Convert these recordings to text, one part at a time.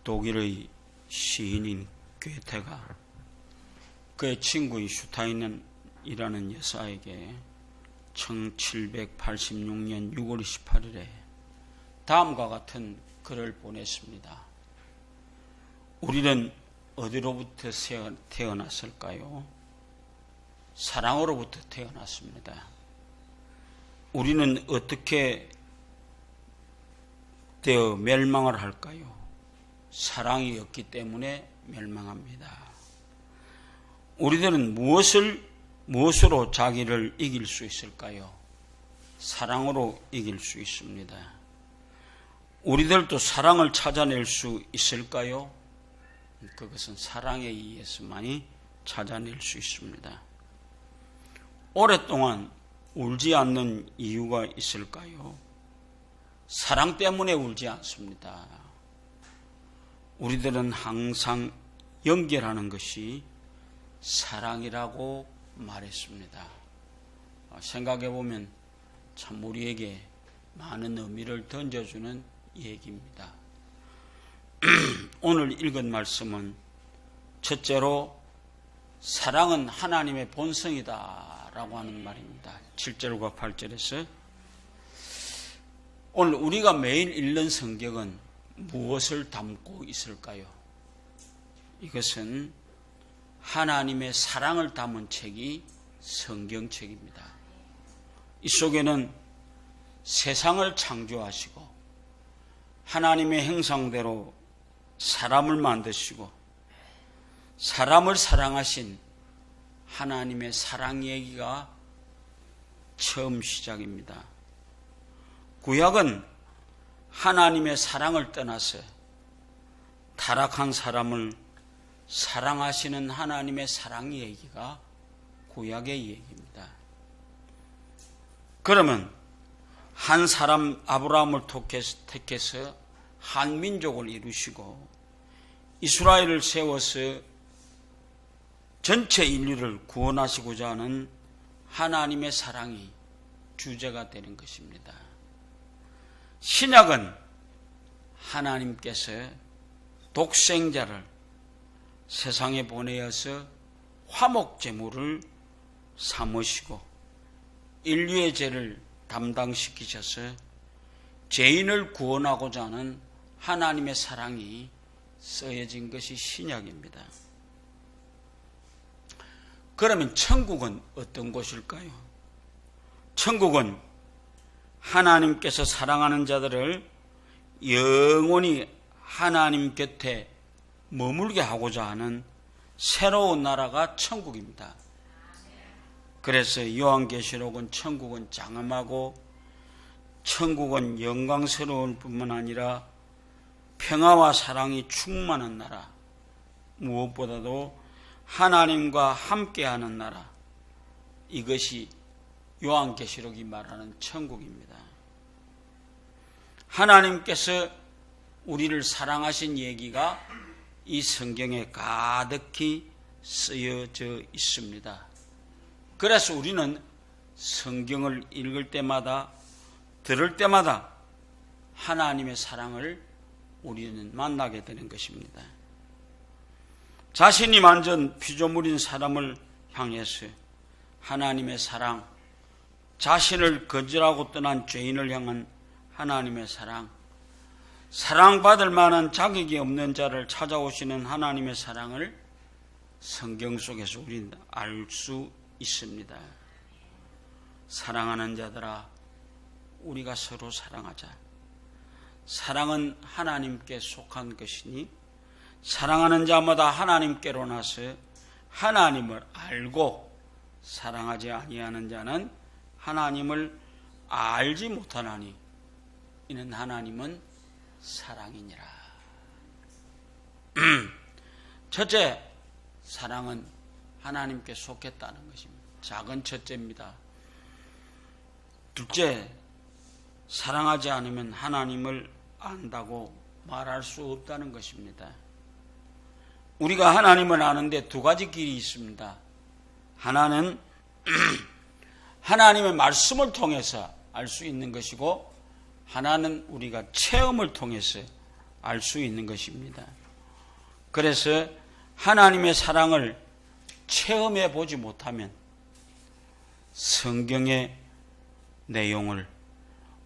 독일의 시인인 괴테가 그의 친구인 슈타인이라는 여사에게 1786년 6월 28일에 다음과 같은 글을 보냈습니다. 우리는 어디로부터 태어났을까요? 사랑으로부터 태어났습니다. 우리는 어떻게 되어 멸망을 할까요? 사랑이 없기 때문에 멸망합니다. 우리들은 무엇으로 자기를 이길 수 있을까요? 사랑으로 이길 수 있습니다. 우리들도 사랑을 찾아낼 수 있을까요? 그것은 사랑에 의해서만이 찾아낼 수 있습니다. 오랫동안 울지 않는 이유가 있을까요? 사랑 때문에 울지 않습니다. 우리들은 항상 연결하는 것이 사랑이라고 말했습니다. 생각해 보면 참 우리에게 많은 의미를 던져주는 얘기입니다. 오늘 읽은 말씀은 첫째로 사랑은 하나님의 본성이다 라고 하는 말입니다. 7절과 8절에서 오늘 우리가 매일 읽는 성경은 무엇을 담고 있을까요? 이것은 하나님의 사랑을 담은 책이 성경책입니다. 이 속에는 세상을 창조하시고 하나님의 형상대로 사람을 만드시고 사람을 사랑하신 하나님의 사랑 얘기가 처음 시작입니다. 구약은 하나님의 사랑을 떠나서 타락한 사람을 사랑하시는 하나님의 사랑 얘기가 구약의 얘기입니다. 그러면 한 사람 아브라함을 택해서 한 민족을 이루시고 이스라엘을 세워서 전체 인류를 구원하시고자 하는 하나님의 사랑이 주제가 되는 것입니다. 신약은 하나님께서 독생자를 세상에 보내어서 화목제물을 삼으시고 인류의 죄를 담당시키셔서 죄인을 구원하고자 하는 하나님의 사랑이 쓰여진 것이 신약입니다. 그러면 천국은 어떤 곳일까요? 천국은 하나님께서 사랑하는 자들을 영원히 하나님 곁에 머물게 하고자 하는 새로운 나라가 천국입니다. 그래서 요한계시록은 천국은 장엄하고 천국은 영광스러울 뿐만 아니라 평화와 사랑이 충만한 나라, 무엇보다도 하나님과 함께하는 나라, 이것이 요한계시록이 말하는 천국입니다. 하나님께서 우리를 사랑하신 얘기가 이 성경에 가득히 쓰여져 있습니다. 그래서 우리는 성경을 읽을 때마다 들을 때마다 하나님의 사랑을 우리는 만나게 되는 것입니다. 자신이 만든 피조물인 사람을 향해서 하나님의 사랑, 자신을 거절하고 떠난 죄인을 향한 하나님의 사랑, 사랑받을 만한 자격이 없는 자를 찾아오시는 하나님의 사랑을 성경 속에서 우리는 알 수 있습니다. 사랑하는 자들아, 우리가 서로 사랑하자. 사랑은 하나님께 속한 것이니 사랑하는 자마다 하나님께로 나서 하나님을 알고 사랑하지 아니하는 자는 하나님을 알지 못하나니 이는 하나님은 사랑이니라. 첫째, 사랑은 하나님께 속했다는 것입니다. 작은 첫째입니다. 둘째, 사랑하지 않으면 하나님을 안다고 말할 수 없다는 것입니다. 우리가 하나님을 아는데 두 가지 길이 있습니다. 하나는 하나님의 말씀을 통해서 알 수 있는 것이고, 하나는 우리가 체험을 통해서 알 수 있는 것입니다. 그래서 하나님의 사랑을 체험해 보지 못하면 성경의 내용을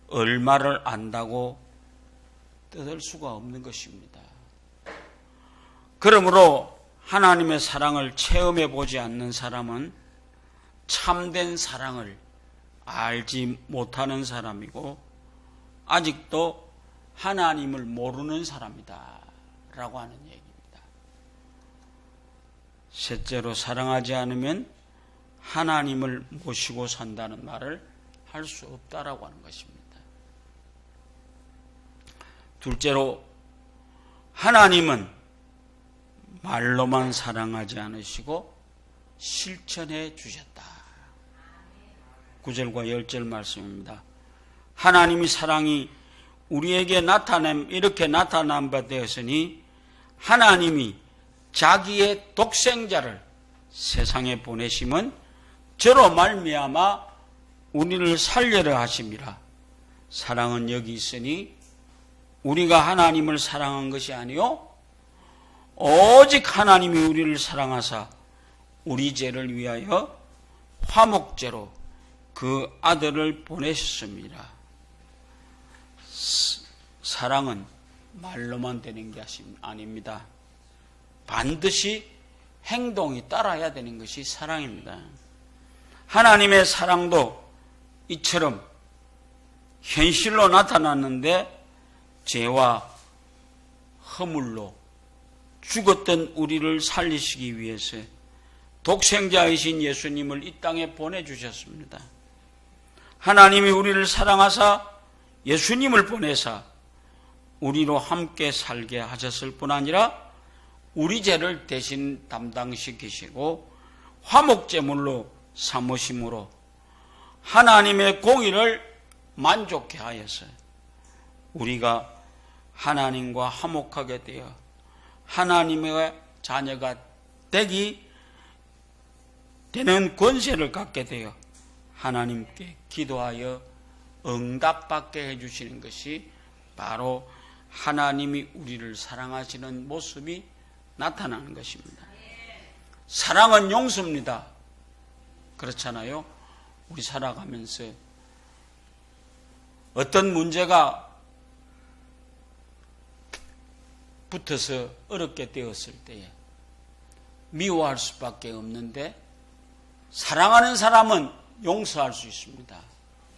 얼마를 안다고 뜯을 수가 없는 것입니다. 그러므로 하나님의 사랑을 체험해 보지 않는 사람은 참된 사랑을 알지 못하는 사람이고 아직도 하나님을 모르는 사람이다 라고 하는 얘기입니다. 셋째로, 사랑하지 않으면 하나님을 모시고 산다는 말을 할 수 없다라고 하는 것입니다. 둘째로, 하나님은 말로만 사랑하지 않으시고 실천해 주셨다. 9절과 10절 말씀입니다. 하나님이 사랑이 우리에게 이렇게 나타난 바 되었으니 하나님이 자기의 독생자를 세상에 보내심은 저로 말미암아 우리를 살려려 하심이라. 사랑은 여기 있으니 우리가 하나님을 사랑한 것이 아니요 오직 하나님이 우리를 사랑하사 우리 죄를 위하여 화목제로 그 아들을 보내셨습니다. 사랑은 말로만 되는 게 아닙니다. 반드시 행동이 따라야 되는 것이 사랑입니다. 하나님의 사랑도 이처럼 현실로 나타났는데 죄와 허물로 죽었던 우리를 살리시기 위해서 독생자이신 예수님을 이 땅에 보내주셨습니다. 하나님이 우리를 사랑하사 예수님을 보내사 우리로 함께 살게 하셨을 뿐 아니라 우리 죄를 대신 담당시키시고 화목제물로 삼으심으로 하나님의 공의를 만족해 하여서 우리가 하나님과 화목하게 되어 하나님의 자녀가 되는 권세를 갖게 되어 하나님께 기도하여 응답받게 해주시는 것이 바로 하나님이 우리를 사랑하시는 모습이 나타나는 것입니다. 사랑은 용서입니다. 그렇잖아요. 우리 살아가면서 어떤 문제가 붙어서 어렵게 되었을 때에 미워할 수밖에 없는데 사랑하는 사람은 용서할 수 있습니다.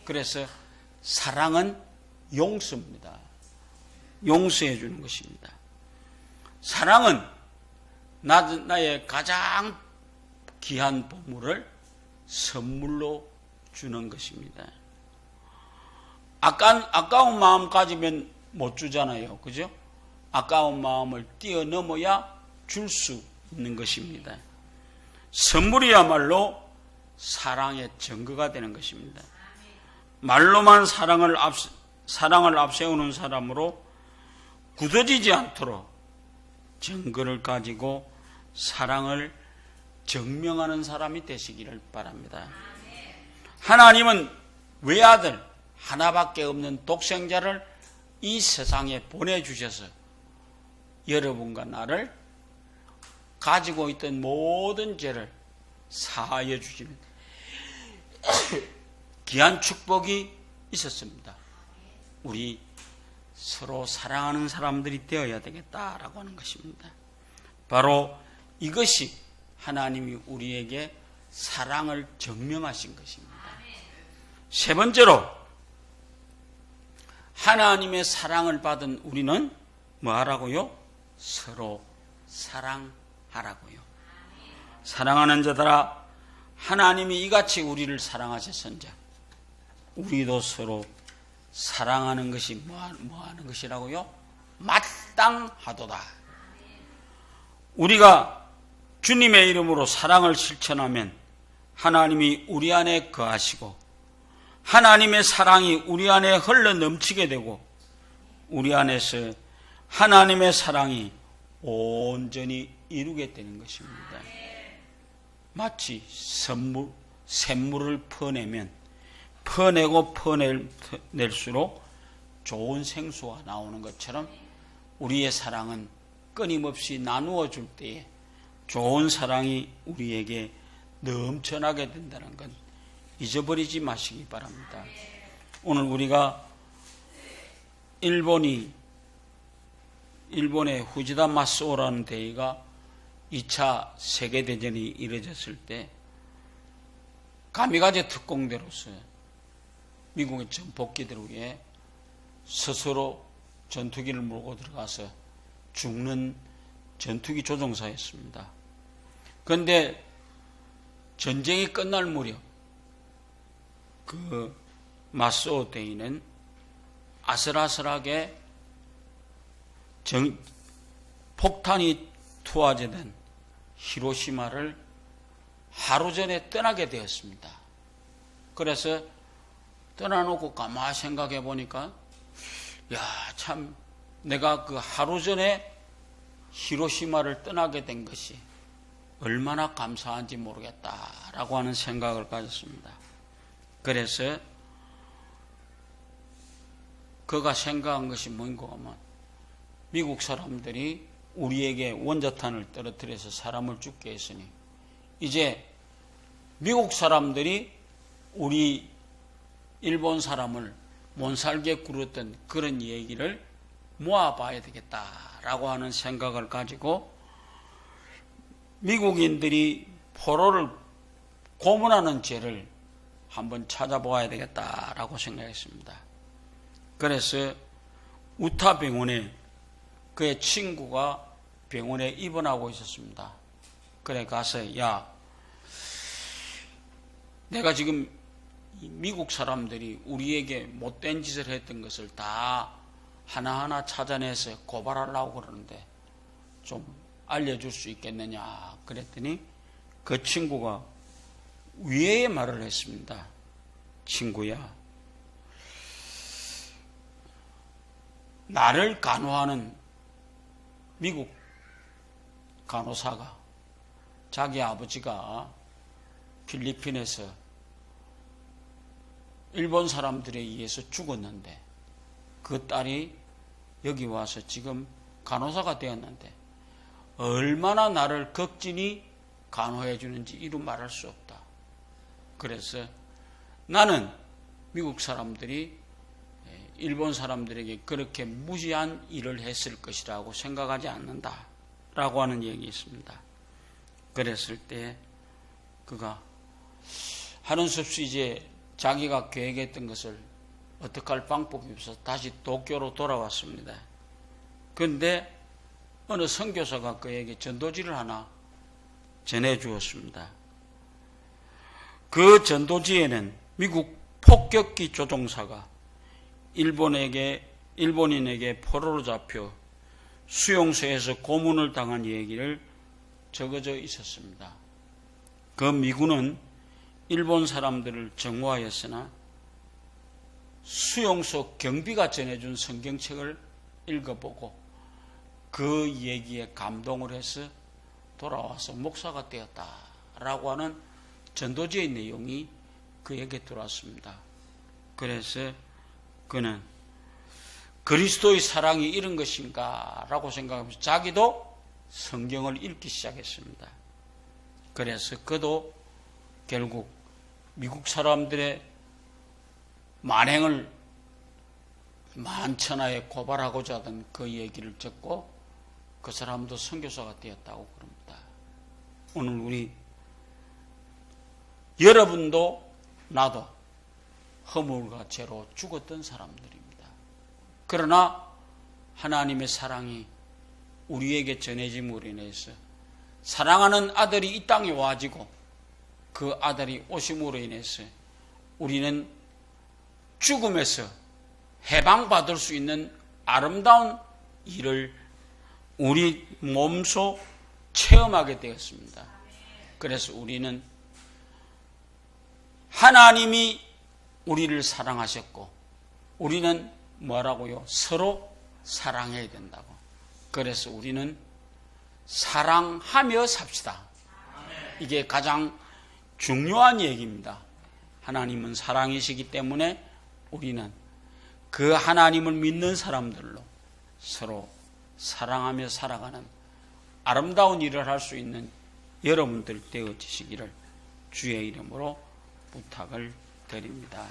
그래서 사랑은 용서입니다. 용서해 주는 것입니다. 사랑은 나의 가장 귀한 보물을 선물로 주는 것입니다. 아까운 마음 가지면 못 주잖아요. 그죠? 아까운 마음을 뛰어넘어야 줄 수 있는 것입니다. 선물이야말로 사랑의 증거가 되는 것입니다. 말로만 사랑을 앞세우는 사람으로 굳어지지 않도록 증거를 가지고 사랑을 증명하는 사람이 되시기를 바랍니다. 하나님은 외아들 하나밖에 없는 독생자를 이 세상에 보내주셔서 여러분과 나를 가지고 있던 모든 죄를 사하여 주시는 귀한 축복이 있었습니다. 우리 서로 사랑하는 사람들이 되어야 되겠다라고 하는 것입니다. 바로 이것이 하나님이 우리에게 사랑을 증명하신 것입니다. 세 번째로 하나님의 사랑을 받은 우리는 뭐 하라고요? 서로 사랑하라고요. 사랑하는 자들아, 하나님이 이같이 우리를 사랑하셨은즉 우리도 서로 사랑하는 것이 뭐 하는 것이라고요? 마땅하도다. 우리가 주님의 이름으로 사랑을 실천하면 하나님이 우리 안에 거하시고 하나님의 사랑이 우리 안에 흘러 넘치게 되고 우리 안에서 하나님의 사랑이 온전히 이루게 되는 것입니다. 마치 샘물을 퍼내면 퍼내고 퍼낼수록 좋은 생수가 나오는 것처럼 우리의 사랑은 끊임없이 나누어 줄 때에 좋은 사랑이 우리에게 넘쳐나게 된다는 건 잊어버리지 마시기 바랍니다. 오늘 우리가 일본의 후지다 마쓰오라는 대회가 2차 세계대전이 이뤄졌을 때 가미가제 특공대로서 미국의 전폭기들 위해 스스로 전투기를 몰고 들어가서 죽는 전투기 조종사였습니다. 그런데 전쟁이 끝날 무렵 그 마쓰오 대위는 아슬아슬하게 폭탄이 투하되던 히로시마를 하루 전에 떠나게 되었습니다. 그래서 떠나놓고 가만히 생각해 보니까 참 내가 그 하루 전에 히로시마를 떠나게 된 것이 얼마나 감사한지 모르겠다라고 하는 생각을 가졌습니다. 그래서 그가 생각한 것이 뭔가 하면 미국 사람들이 우리에게 원자탄을 떨어뜨려서 사람을 죽게 했으니 이제 미국 사람들이 우리 일본 사람을 못살게 굴었던 그런 얘기를 모아봐야 되겠다라고 하는 생각을 가지고 미국인들이 포로를 고문하는 죄를 한번 찾아보아야 되겠다라고 생각했습니다. 그래서 우타 병원에 그의 친구가 병원에 입원하고 있었습니다. 그래 가서 내가 지금 미국 사람들이 우리에게 못된 짓을 했던 것을 다 하나하나 찾아내서 고발하려고 그러는데 좀 알려줄 수 있겠느냐 그랬더니 그 친구가 위에의 말을 했습니다. 친구야, 나를 간호하는 미국 간호사가 자기 아버지가 필리핀에서 일본 사람들에 의해서 죽었는데 그 딸이 여기 와서 지금 간호사가 되었는데 얼마나 나를 극진히 간호해 주는지 이루 말할 수 없다. 그래서 나는 미국 사람들이 일본 사람들에게 그렇게 무지한 일을 했을 것이라고 생각하지 않는다 라고 하는 얘기 있습니다. 그랬을 때 그가 하는 수 없이 이제 자기가 계획했던 것을 어떻게 할 방법이 없어서 다시 도쿄로 돌아왔습니다. 그런데 어느 선교사가 그에게 전도지를 하나 전해주었습니다. 그 전도지에는 미국 폭격기 조종사가 일본인에게 포로로 잡혀 수용소에서 고문을 당한 얘기를 적어져 있었습니다. 그 미군은 일본 사람들을 정오하였으나 수용소 경비가 전해준 성경책을 읽어보고 그 얘기에 감동을 해서 돌아와서 목사가 되었다라고 하는 전도지의 내용이 그에게 들어왔습니다. 그래서 그는 그리스도의 사랑이 이런 것인가 라고 생각하면서 자기도 성경을 읽기 시작했습니다. 그래서 그도 결국 미국 사람들의 만행을 만천하에 고발하고자 하던 그 얘기를 듣고 그 사람도 선교사가 되었다고 그럽니다. 오늘 우리 여러분도 나도 허물과 죄로 죽었던 사람들입니다. 그러나 하나님의 사랑이 우리에게 전해짐으로 인해서 사랑하는 아들이 이 땅에 와지고 그 아들이 오심으로 인해서 우리는 죽음에서 해방받을 수 있는 아름다운 일을 우리 몸소 체험하게 되었습니다. 그래서 우리는 하나님이 우리를 사랑하셨고 우리는 뭐라고요? 서로 사랑해야 된다고. 그래서 우리는 사랑하며 삽시다. 이게 가장 중요한 얘기입니다. 하나님은 사랑이시기 때문에 우리는 그 하나님을 믿는 사람들로 서로 사랑하며 살아가는 아름다운 일을 할 수 있는 여러분들 되어지시기를 주의 이름으로 부탁을 드립니다.